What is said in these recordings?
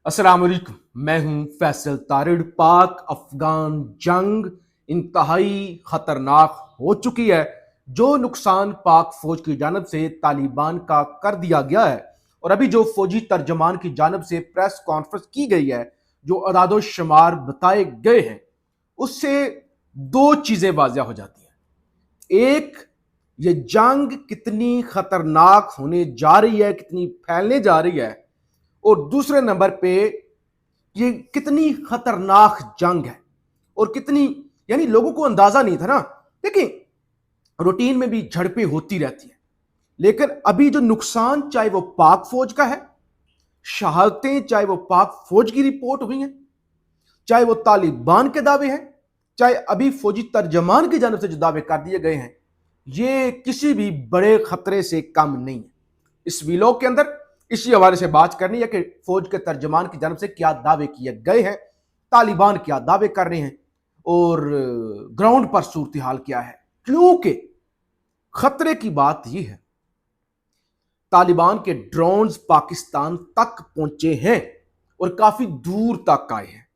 अस्सलाम वालेकुम। मैं हूं फैसल तारिड़। पाक अफगान जंग इंतहाई खतरनाक हो चुकी है। जो नुकसान पाक फौज की जानब से तालिबान का कर दिया गया है और अभी जो फौजी तर्जमान की जानब से प्रेस कॉन्फ्रेंस की गई है, जो अदादो शुमार बताए गए हैं, उससे दो चीजें वाज़िया हो जाती हैं। एक, ये जंग कितनी खतरनाक होने जा रही है, कितनी फैलने जा रही है, और दूसरे नंबर पे ये कितनी खतरनाक जंग है और कितनी, यानी लोगों को अंदाजा नहीं था ना। देखिए, रूटीन में भी झड़पें होती रहती हैं, लेकिन अभी जो नुकसान, चाहे वो पाक फौज का है, शहादतें चाहे वो पाक फौज की रिपोर्ट हुई हैं, चाहे वो तालिबान के दावे हैं, चाहे अभी फौजी तर्जमान की जानब से जो दावे कर दिए गए हैं, ये किसी भी बड़े खतरे से कम नहीं है। इस वीलॉग के अंदर इसी हवाले से बात करनी है कि फौज के तर्जमान की जानब से क्या दावे किए गए हैं, तालिबान क्या दावे कर रहे हैं और ग्राउंड पर सूरत हाल क्या है। क्योंकि खतरे की बात यह है, तालिबान के ड्रोन्स पाकिस्तान तक पहुंचे हैं और काफी दूर तक आए हैं।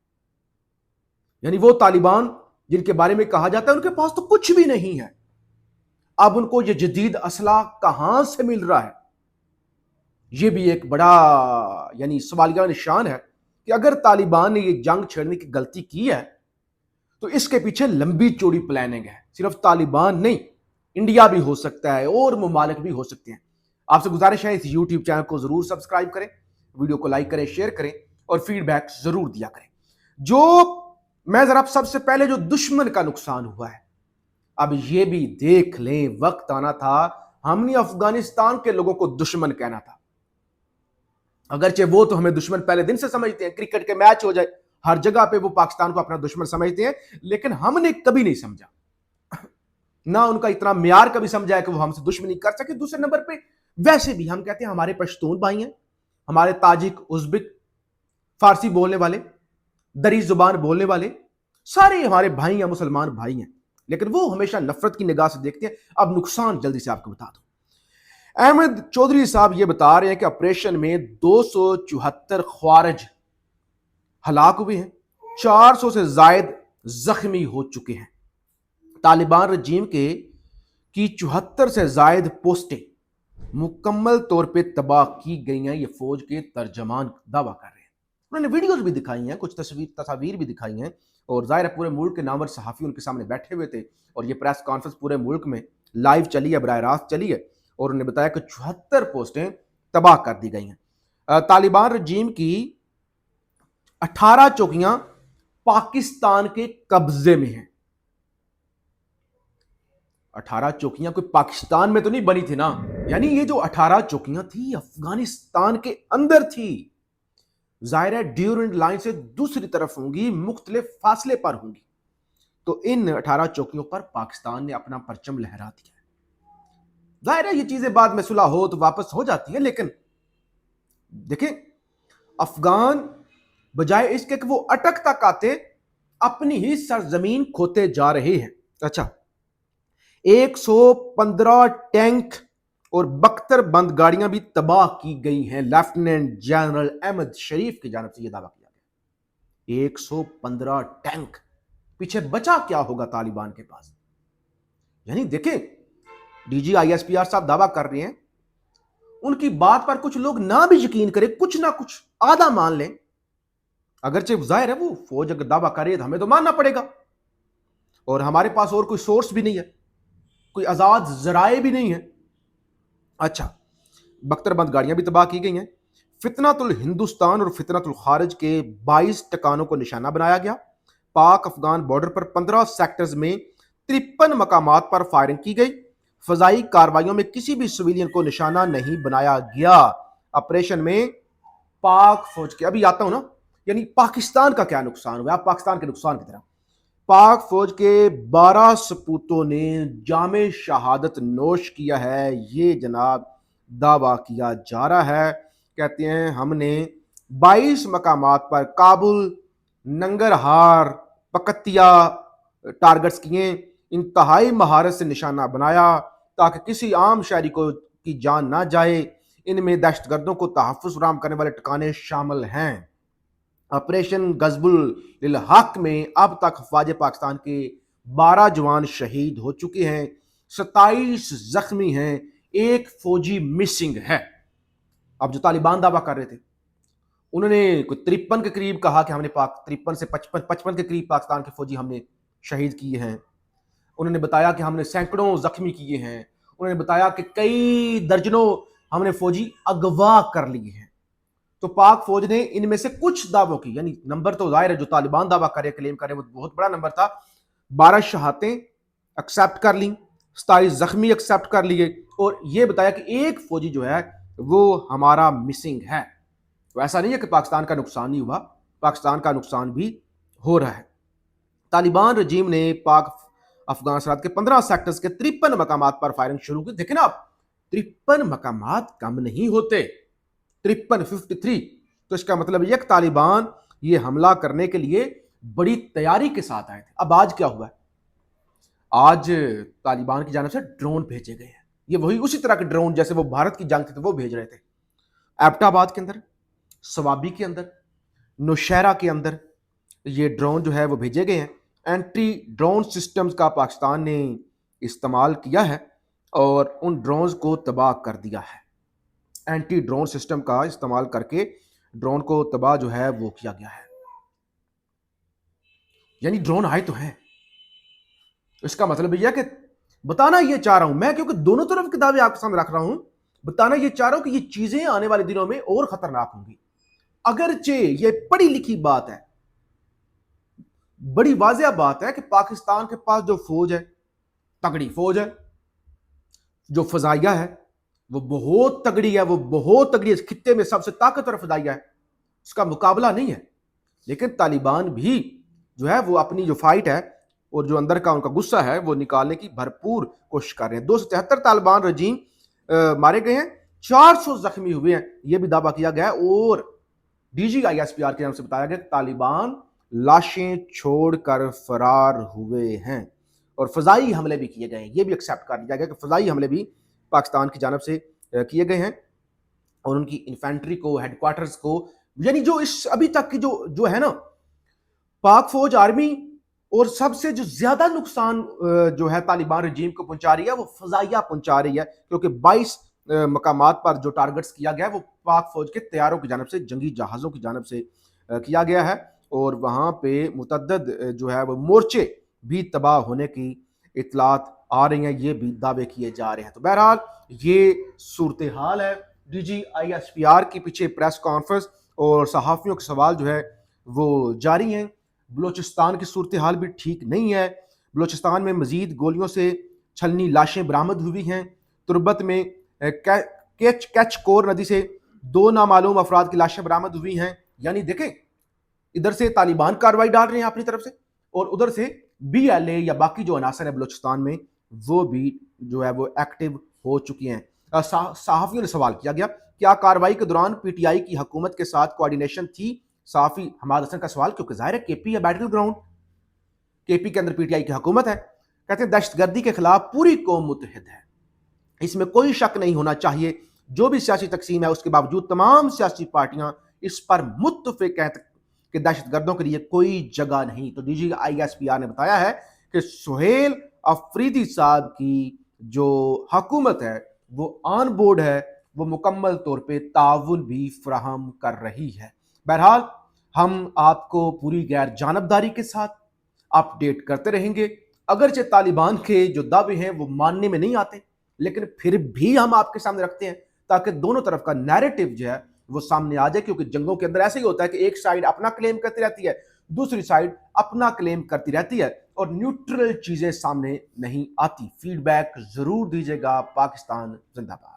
यानी वो तालिबान जिनके बारे में कहा जाता है उनके पास तो कुछ भी नहीं है, अब उनको ये जदीद असला कहां से मिल रहा है, ये भी एक बड़ा यानी सवालिया निशान है कि अगर तालिबान ने ये जंग छेड़ने की गलती की है तो इसके पीछे लंबी चौड़ी प्लानिंग है। सिर्फ तालिबान नहीं, इंडिया भी हो सकता है और ममालिक भी हो सकते हैं। आपसे गुजारिश है, इस यूट्यूब चैनल को जरूर सब्सक्राइब करें, वीडियो को लाइक करें, शेयर करें और फीडबैक जरूर दिया करें। मैं जरा सबसे पहले जो दुश्मन का नुकसान हुआ है, अब ये भी देख लें, वक्त आना था हमने अफगानिस्तान के लोगों को दुश्मन कहना था। अगरचे वो तो हमें दुश्मन पहले दिन से समझते हैं, क्रिकेट के मैच हो जाए हर जगह पे वो पाकिस्तान को अपना दुश्मन समझते हैं, लेकिन हमने कभी नहीं समझा, ना उनका इतना म्यार कभी समझा है कि वो हमसे दुश्मनी कर सके। दूसरे नंबर पे वैसे भी हम कहते हैं हमारे पश्तून भाई हैं, हमारे ताजिक, उज़्बेक, फारसी बोलने वाले, दरी जुबान बोलने वाले सारे हमारे भाई हैं, मुसलमान भाई हैं, लेकिन वो हमेशा नफरत की निगाह से देखते हैं। अब नुकसान जल्दी से आपको बता दूं। अहमद चौधरी साहब ये बता रहे हैं कि ऑपरेशन में 274 ख्वारिज हलाक हुए हैं, 400 से जायद जख्मी हो चुके हैं। तालिबान रजीम की 74 से जायद पोस्टें मुकम्मल तौर पे तबाह की गई हैं, ये फौज के तर्जमान दावा कर रहे हैं। उन्होंने वीडियोस भी दिखाई हैं, कुछ तस्वीर भी दिखाई हैं, और जाहिर है पूरे मुल्क के नामवर सहाफ़ी उनके सामने बैठे हुए थे और ये प्रेस कॉन्फ्रेंस पूरे मुल्क में लाइव चली है, बराह रास्त चली है, और उन्होंने बताया कि 74 पोस्टें तबाह कर दी गई हैं। तालिबान रजीम की 18 चौकियां पाकिस्तान के कब्जे में हैं। 18 चौकियां कोई पाकिस्तान में तो नहीं बनी थी ना, यानी ये जो 18 चौकियां थी अफगानिस्तान के अंदर थी। जाहिर है ड्यूरेंट लाइन से दूसरी तरफ होंगी, मुख्तलिफ फासले पर होंगी, तो इन 18 चौकियों पर पाकिस्तान ने अपना परचम लहरा दिया है। जाहिर है ये चीजें बाद में सुलह हो तो वापस हो जाती है, लेकिन देखें, अफगान बजाय इसके कि वो अटक तक आते, अपनी ही सरजमीन खोते जा रहे हैं। अच्छा, 115 टैंक और बख्तर बंद गाड़ियां भी तबाह की गई हैं। लेफ्टिनेंट जनरल अहमद शरीफ की जानब से यह दावा किया गया। 115 टैंक, पीछे बचा क्या होगा तालिबान के पास। यानी देखें, डीजी ISPR साहब दावा कर रहे हैं, उनकी बात पर कुछ लोग ना भी यकीन करें, कुछ ना कुछ आधा मान लें, अगरचे जाहिर है वो फौज अगर दावा करे तो हमें तो मानना पड़ेगा, और हमारे पास और कोई सोर्स भी नहीं है, कोई आजाद जराए भी नहीं है। अच्छा, बख्तरबंद गाड़ियां भी तबाह की गई हैं। फितनातुल हिंदुस्तान और फितनातुल खारिज के 22 ठिकानों को निशाना बनाया गया। पाक अफगान बॉर्डर पर 15 सेक्टर्स में 53 मकामात पर फायरिंग की गई। फजाई कार्रवाइयों में किसी भी सिविलियन को निशाना नहीं बनाया गया। ऑपरेशन में पाक फौज के, अभी आता हूं ना, यानी पाकिस्तान का क्या नुकसान हुआ, पाकिस्तान के नुकसान की तरह। पाक फौज के 12 सपूतों ने जामे शहादत नोश किया है, ये जनाब दावा किया जा रहा है। कहते हैं हमने 22 मकामात पर काबुल, नंगरहार, पकतिया टारगेट्स किए, इंतहाई महारत से निशाना बनाया ताकि किसी आम शहरी को की जान ना जाए। इनमें दहशतगर्दों को तहफ़्फ़ुज़ फराहम करने वाले ठिकाने शामिल हैं। ऑपरेशन गजबुल हक में अब तक अफवाज पाकिस्तान के 12 जवान शहीद हो चुके हैं, 27 जख्मी हैं, एक फौजी मिसिंग है। अब जो तालिबान दावा कर रहे थे, उन्होंने कोई 53 के करीब कहा कि हमने 53 से 55 के करीब पाकिस्तान के फौजी हमने शहीद किए हैं। उन्होंने बताया कि हमने सैकड़ों जख्मी किए हैं। उन्होंने बताया कि कई दर्जनों हमने फौजी अगवा कर लिए हैं। तो पाक फौज ने इनमें से कुछ दावों की, यानी नंबर तो जाहिर है जो तालिबान दावा करे क्लेम करे वो बहुत बड़ा नंबर था, 12 शहादतें एक्सेप्ट कर ली, 27 जख्मी एक्सेप्ट कर लिए, और ये बताया कि एक फौजी जो है वो हमारा मिसिंग है। तो ऐसा नहीं है कि पाकिस्तान का नुकसान नहीं हुआ, पाकिस्तान का नुकसान भी हो रहा है। तालिबान रजीम ने पाक अफगान सरहद के 15 सेक्टर्स के 53 मकामात पर फायरिंग शुरू की। देखें ना आप, 53 मकामात कम नहीं होते, 53 तो इसका मतलब यह कि तालिबान ये हमला करने के लिए बड़ी तैयारी के साथ आए थे। अब आज क्या हुआ है? आज तालिबान की जानिब से ड्रोन भेजे गए हैं। ये वही उसी तरह के ड्रोन जैसे वो भारत की जंग थे तो वो भेज रहे थे। एबटाबाद के अंदर, सवाबी के अंदर, नौशहरा के अंदर ये ड्रोन जो है वो भेजे गए हैं। एंटी ड्रोन सिस्टम्स का पाकिस्तान ने इस्तेमाल किया है और उन ड्रोन्स को तबाह कर दिया है। एंटी ड्रोन सिस्टम का इस्तेमाल करके ड्रोन को तबाह जो है वो किया गया है। यानी ड्रोन आए तो हैं। इसका मतलब यह है कि बताना ये चाह रहा हूं मैं, क्योंकि दोनों तरफ के दावे आपके सामने रख रहा हूं, बताना ये चाह रहा हूं कि ये चीजें आने वाले दिनों में और खतरनाक होंगी। अगरचे ये पढ़ी लिखी बात है, बड़ी वाजिया बात है कि पाकिस्तान के पास जो फौज है, तगड़ी फौज है, जो फजाइया है वो बहुत तगड़ी है, वो बहुत तगड़ी है, इस खित्ते में सबसे ताकतवर फजाइया है, उसका मुकाबला नहीं है। लेकिन तालिबान भी जो है वो अपनी जो फाइट है और जो अंदर का उनका गुस्सा है वो निकालने की भरपूर कोशिश कर रहे हैं। 273 तालिबान रजीम मारे गए हैं, 400 जख्मी हुए हैं, यह भी दावा किया गया है। और DGISPR के नाम से बताया गया तालिबान लाशें छोड़कर फरार हुए हैं और फजाई हमले भी किए गए हैं। यह भी एक्सेप्ट कर लिया गया कि फजाई हमले भी पाकिस्तान की जानब से किए गए हैं और उनकी इन्फेंट्री को, हेडक्वार्टर्स को, यानी जो इस अभी तक की जो है ना पाक फौज, आर्मी, और सबसे जो ज्यादा नुकसान जो है तालिबान रजीम को पहुंचा रही है वो फजाइया पहुंचा रही है, क्योंकि 22 मकामात पर जो टारगेट्स किया गया है वो पाक फौज के तैयारों की जानब से, जंगी जहाज़ों की जानब से किया गया है और वहाँ पे मुतअद्दिद जो है वो मोर्चे भी तबाह होने की इतलात आ रही हैं, ये भी दावे किए जा रहे हैं। तो बहरहाल ये सूरत हाल है। DGISPR के पीछे प्रेस कॉन्फ्रेंस और सहाफ़ियों के सवाल जो है वो जारी हैं। बलोचिस्तान की सूरत हाल भी ठीक नहीं है। बलोचिस्तान में मजीद गोलियों से छलनी लाशें बरामद हुई हैं। तुरबत में कैच कोर नदी से 2 नामालूम अफराद की लाशें बरामद हुई हैं। यानी देखें, इधर से तालिबान कार्रवाई डाल रहे हैं अपनी तरफ से और उधर से BLA या बाकी जो अनासर है बलोचिस्तान में वो भी जो है वो एक्टिव हो चुकी हैं। सहाफ़ियों ने सवाल किया गया, क्या कार्रवाई के दौरान PTI की हुकूमत के साथ कोऑर्डिनेशन थी? सहाफ़ी हमाद हसन का सवाल, क्योंकि जाहिर है KP है बैटल ग्राउंड, KP के अंदर PTI की हुकूमत है। कहते हैं दहशतगर्दी के खिलाफ पूरी कौम मुत्तहिद है, इसमें कोई शक नहीं होना चाहिए। जो भी सियासी तकसीम है उसके बावजूद तमाम सियासी पार्टियां इस पर मुत्तफिक हैं कि दहशतगर्दों के लिए कोई जगह नहीं। तो DGISPR ने बताया है कि सुहेल अफरीदी साहब की जो हुकूमत है वो ऑन बोर्ड है, वो मुकम्मल तौर पे ताउन भी फराहम कर रही है। बहरहाल हम आपको पूरी गैर जानबदारी के साथ अपडेट करते रहेंगे। अगरचे तालिबान के जो दावे हैं वो मानने में नहीं आते, लेकिन फिर भी हम आपके सामने रखते हैं ताकि दोनों तरफ का नैरेटिव जो है वो सामने आ जाए। क्योंकि जंगों के अंदर ऐसे ही होता है कि एक साइड अपना क्लेम करती रहती है, दूसरी साइड अपना क्लेम करती रहती है और न्यूट्रल चीजें सामने नहीं आती। फीडबैक जरूर दीजिएगा। पाकिस्तान जिंदाबाद।